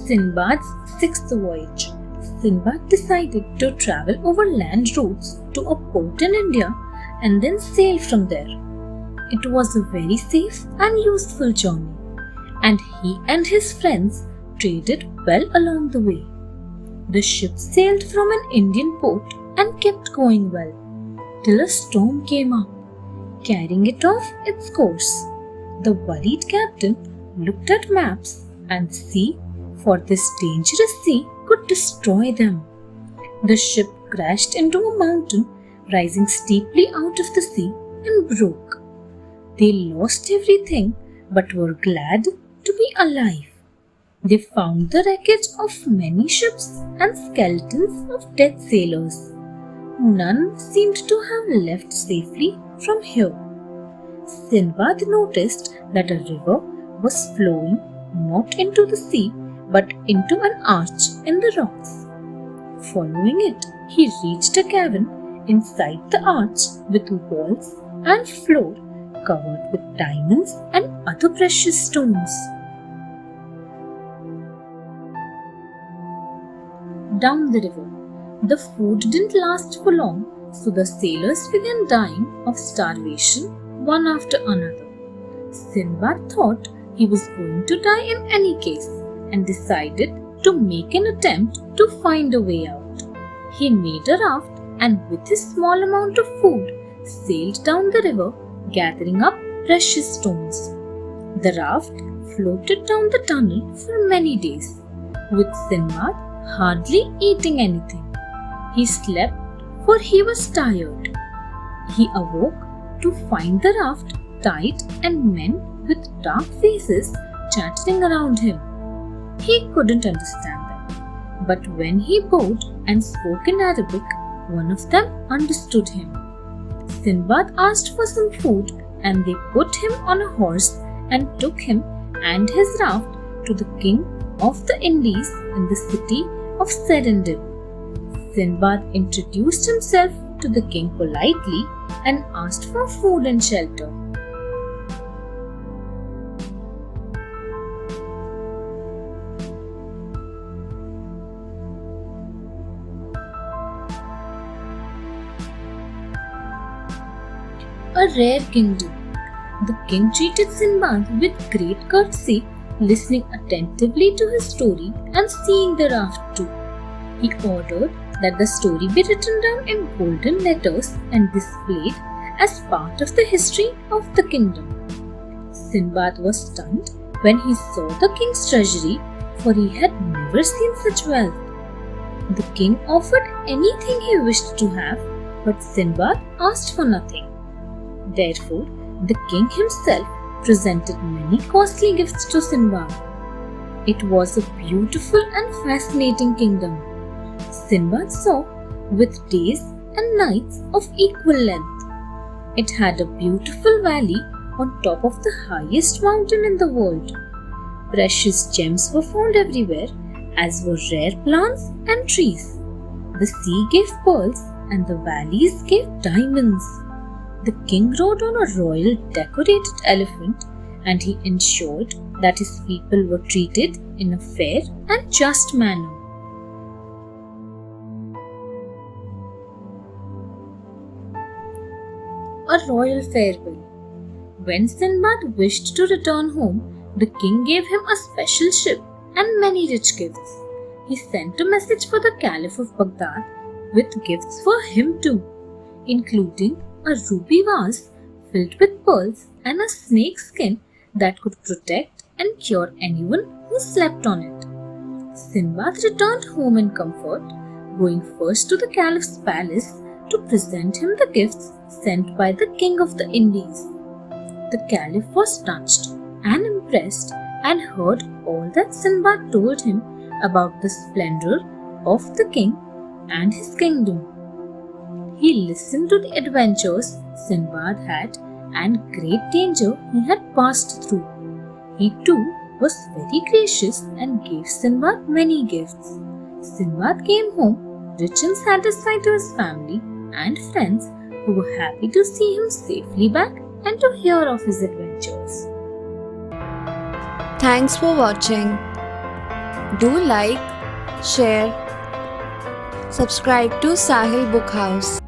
Sinbad's sixth voyage. Sinbad decided to travel over land routes to a port in India and then sail from there. It was a very safe and useful journey, and he and his friends traded well along the way. The ship sailed from an Indian port and kept going well, till a storm came up, carrying it off its course. The worried captain looked at maps and sea, for this dangerous sea could destroy them. The ship crashed into a mountain rising steeply out of the sea and broke. They lost everything but were glad to be alive. They found the wreckage of many ships and skeletons of dead sailors. None seemed to have left safely from here. Sinbad noticed that a river was flowing not into the sea but into an arch in the rocks. Following it, he reached a cavern inside the arch with walls and floor covered with diamonds and other precious stones. Down the river, the food didn't last for long, so the sailors began dying of starvation one after another. Sinbad thought he was going to die in any case and decided to make an attempt to find a way out. He made a raft and with his small amount of food sailed down the river, gathering up precious stones. The raft floated down the tunnel for many days, with Sinbad hardly eating anything. He slept, for he was tired. He awoke to find the raft tight and men with dark faces chattering around him. He couldn't understand them, but when he bowed and spoke in Arabic, one of them understood him. Sinbad asked for some food and they put him on a horse and took him and his raft to the king of the Indies in the city of Serendib. Sinbad introduced himself to the king politely and asked for food and shelter. A rare kingdom. The king treated Sinbad with great courtesy, listening attentively to his story and seeing the raft too. He ordered that the story be written down in golden letters and displayed as part of the history of the kingdom. Sinbad was stunned when he saw the king's treasury, for he had never seen such wealth. The king offered anything he wished to have, but Sinbad asked for nothing. Therefore, the king himself presented many costly gifts to Sinbad. It was a beautiful and fascinating kingdom. Sinbad saw with days and nights of equal length. It had a beautiful valley on top of the highest mountain in the world. Precious gems were found everywhere, as were rare plants and trees. The sea gave pearls and the valleys gave diamonds. The king rode on a royal decorated elephant, and he ensured that his people were treated in a fair and just manner. A royal farewell. When Sinbad wished to return home, the king gave him a special ship and many rich gifts. He sent a message for the Caliph of Baghdad with gifts for him too, including a ruby vase filled with pearls and a snake skin that could protect and cure anyone who slept on it. Sinbad returned home in comfort, going first to the Caliph's palace to present him the gifts sent by the king of the Indies. The Caliph was touched and impressed and heard all that Sinbad told him about the splendor of the king and his kingdom. He listened to the adventures Sinbad had and great danger he had passed through. He too was very gracious and gave Sinbad many gifts. Sinbad came home rich and satisfied to his family and friends, who were happy to see him safely back and to hear of his adventures. Thanks for watching. Do like, share, subscribe to Sahil Book House.